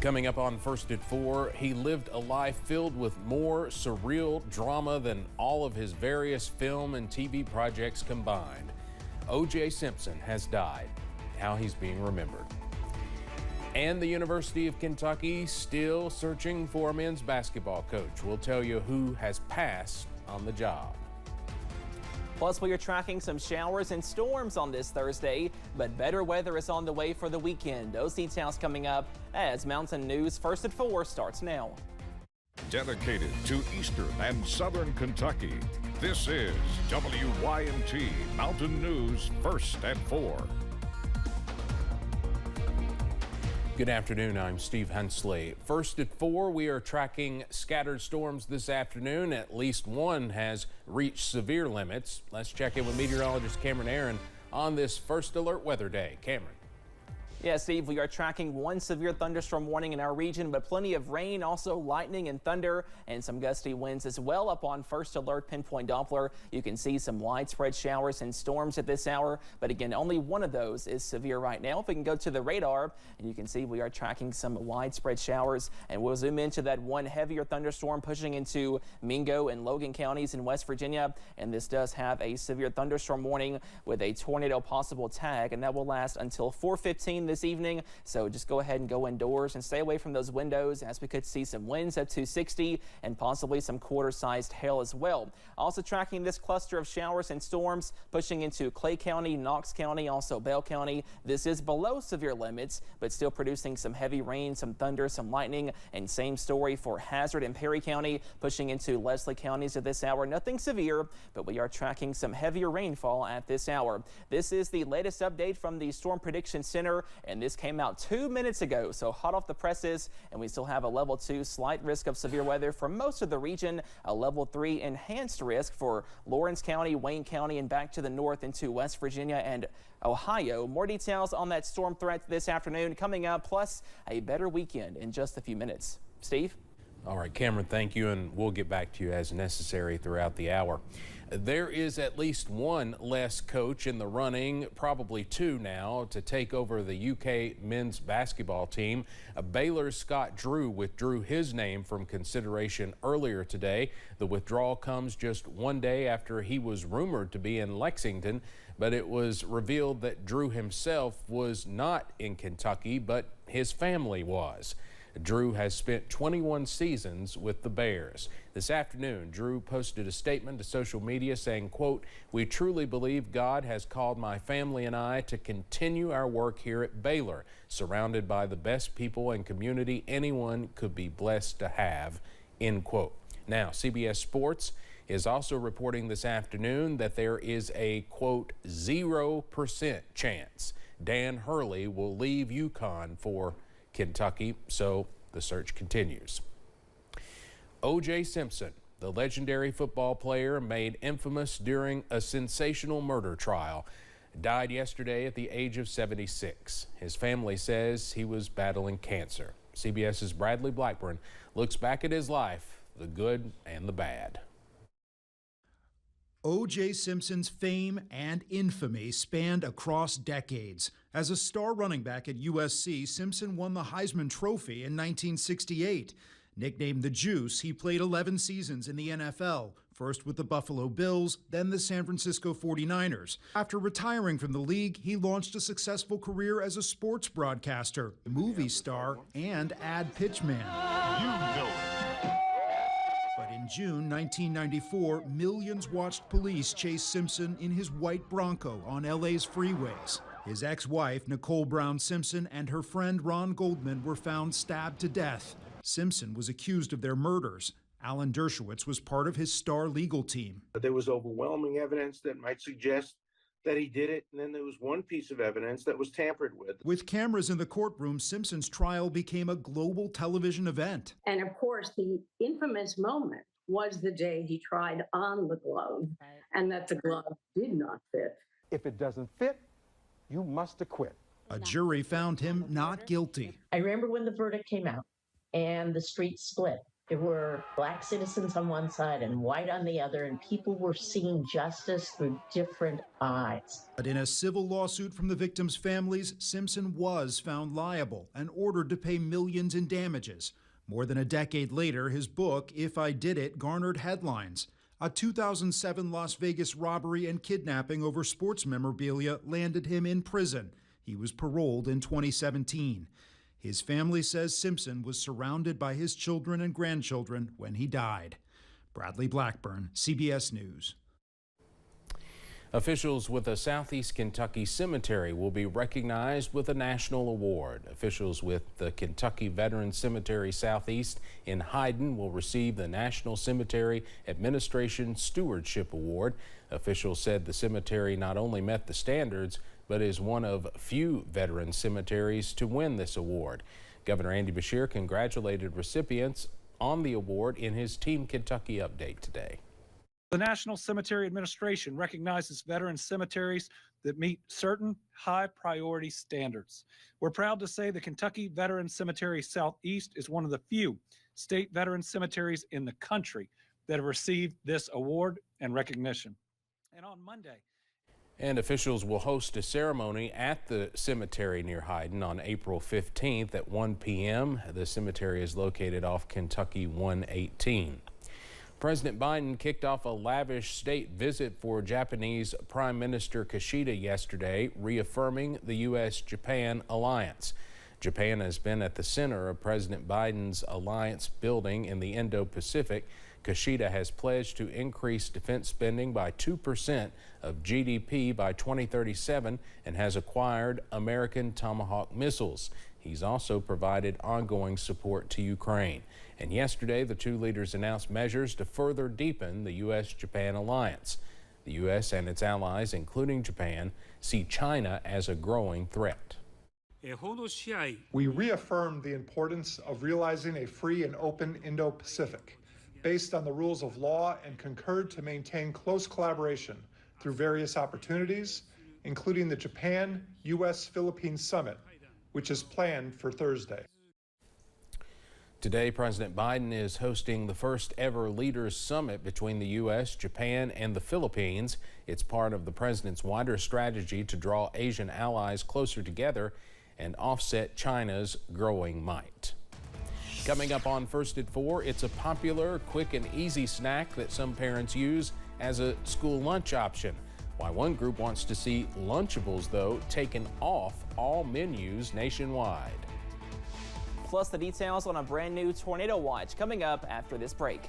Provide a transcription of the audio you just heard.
Coming up on First at 4, he lived a life filled with more surreal drama than all of his various film and TV projects combined. O.J. Simpson has died. How he's being remembered. And the University of Kentucky still searching for a men's basketball coach. We'll tell you who has passed on the job. Plus, we are tracking some showers and storms on this Thursday, but better weather is on the way for the weekend. Those details coming up as Mountain News First at 4 starts now. Dedicated to Eastern and Southern Kentucky, this is WYMT Mountain News First at 4. Good afternoon, I'm Steve Hensley. First at 4, we are tracking scattered storms this afternoon. At least one has reached severe limits. Let's check in with meteorologist Cameron Aaron on this first alert weather day. Cameron. Yeah, Steve, we are tracking one severe thunderstorm warning in our region, but plenty of rain, also lightning and thunder, and some gusty winds as well. Up on first alert pinpoint Doppler, you can see some widespread showers and storms at this hour, but again, only one of those is severe right now. If we can go to the radar, and you can see we are tracking some widespread showers, and we'll zoom into that one heavier thunderstorm pushing into Mingo and Logan counties in West Virginia, and this does have a severe thunderstorm warning with a tornado possible tag, and that will last until 4:15 this evening. So just go ahead and go indoors and stay away from those windows, as we could see some winds up to 60 and possibly some quarter-sized hail as well. Also tracking this cluster of showers and storms pushing into Clay County, Knox County, also Bell County. This is below severe limits, but still producing some heavy rain, some thunder, some lightning, and same story for Hazard and Perry County, pushing into Leslie counties at this hour. Nothing severe, but we are tracking some heavier rainfall at this hour. This is the latest update from the Storm Prediction Center, and this came out 2 minutes ago, so hot off the presses, and we still have a level 2 slight risk of severe weather for most of the region, a level 3 enhanced risk for Lawrence County, Wayne County, and back to the north into West Virginia and Ohio. More details on that storm threat this afternoon coming up, plus a better weekend in just a few minutes. Steve? All right, Cameron, thank you, and we'll get back to you as necessary throughout the hour. There is at least one less coach in the running, probably two now, to take over the UK men's basketball team. Baylor's Scott Drew withdrew his name from consideration earlier today. The withdrawal comes just one day after he was rumored to be in Lexington, but it was revealed that Drew himself was not in Kentucky, but his family was. Drew has spent 21 seasons with the Bears. This afternoon, Drew posted a statement to social media saying, quote, "We truly believe God has called my family and I to continue our work here at Baylor, surrounded by the best people and community anyone could be blessed to have," end quote. Now, CBS Sports is also reporting this afternoon that there is a, quote, 0% chance Dan Hurley will leave UConn for Kentucky, so the search continues. O.J. Simpson, the legendary football player made infamous during a sensational murder trial, died yesterday at the age of 76. His family says he was battling cancer. CBS's Bradley Blackburn looks back at his life, the good and the bad. O.J. Simpson's fame and infamy spanned across decades. As a star running back at USC, Simpson won the Heisman Trophy in 1968. Nicknamed the Juice, he played 11 seasons in the NFL, first with the Buffalo Bills, then the San Francisco 49ers. After retiring from the league, he launched a successful career as a sports broadcaster, movie star, and ad pitchman. You know it. But in June 1994, millions watched police chase Simpson in his white Bronco on LA's freeways. His ex-wife, Nicole Brown Simpson, and her friend Ron Goldman were found stabbed to death. Simpson was accused of their murders. Alan Dershowitz was part of his star legal team. There was overwhelming evidence that might suggest that he did it, and then there was one piece of evidence that was tampered with. With cameras in the courtroom, Simpson's trial became a global television event. And of course, the infamous moment was the day he tried on the glove, and that the glove did not fit. If it doesn't fit, you must acquit. A jury found him not guilty. I remember when the verdict came out and the street split. There were Black citizens on one side and white on the other, and people were seeing justice through different eyes. But in a civil lawsuit from the victims' families, Simpson was found liable and ordered to pay millions in damages. More than a decade later, his book, If I Did It, garnered headlines. A 2007 Las Vegas robbery and kidnapping over sports memorabilia landed him in prison. He was paroled in 2017. His family says Simpson was surrounded by his children and grandchildren when he died. Bradley Blackburn, CBS News. Officials with a Southeast Kentucky cemetery will be recognized with a national award. Officials with the Kentucky Veterans Cemetery Southeast in Hyden will receive the National Cemetery Administration Stewardship Award. Officials said the cemetery not only met the standards, but is one of few veteran cemeteries to win this award. Governor Andy Beshear congratulated recipients on the award in his Team Kentucky update today. The National Cemetery Administration recognizes veteran cemeteries that meet certain high priority standards. We're proud to say the Kentucky Veteran Cemetery Southeast is one of the few state veteran cemeteries in the country that have received this award and recognition. And on Monday, and officials will host a ceremony at the cemetery near Hyden on April 15th at 1 p.m. The cemetery is located off Kentucky 118. President Biden kicked off a lavish state visit for Japanese Prime Minister Kishida yesterday, reaffirming the U.S.-Japan alliance. Japan has been at the center of President Biden's alliance building in the Indo-Pacific. Kishida has pledged to increase defense spending by 2% of GDP by 2037 and has acquired American Tomahawk missiles. He's also provided ongoing support to Ukraine. And yesterday, the two leaders announced measures to further deepen the U.S.-Japan alliance. The U.S. and its allies, including Japan, see China as a growing threat. We reaffirmed the importance of realizing a free and open Indo-Pacific based on the rules of law and concurred to maintain close collaboration through various opportunities, including the Japan-U.S.-Philippines Summit, which is planned for Thursday. Today, President Biden is hosting the first ever Leaders Summit between the U.S., Japan, and the Philippines. It's part of the president's wider strategy to draw Asian allies closer together and offset China's growing might. Coming up on First at 4, it's a popular, quick and easy snack that some parents use as a school lunch option. Why one group wants to see Lunchables, though, taken off all menus nationwide. Plus the details on a brand new tornado watch coming up after this break.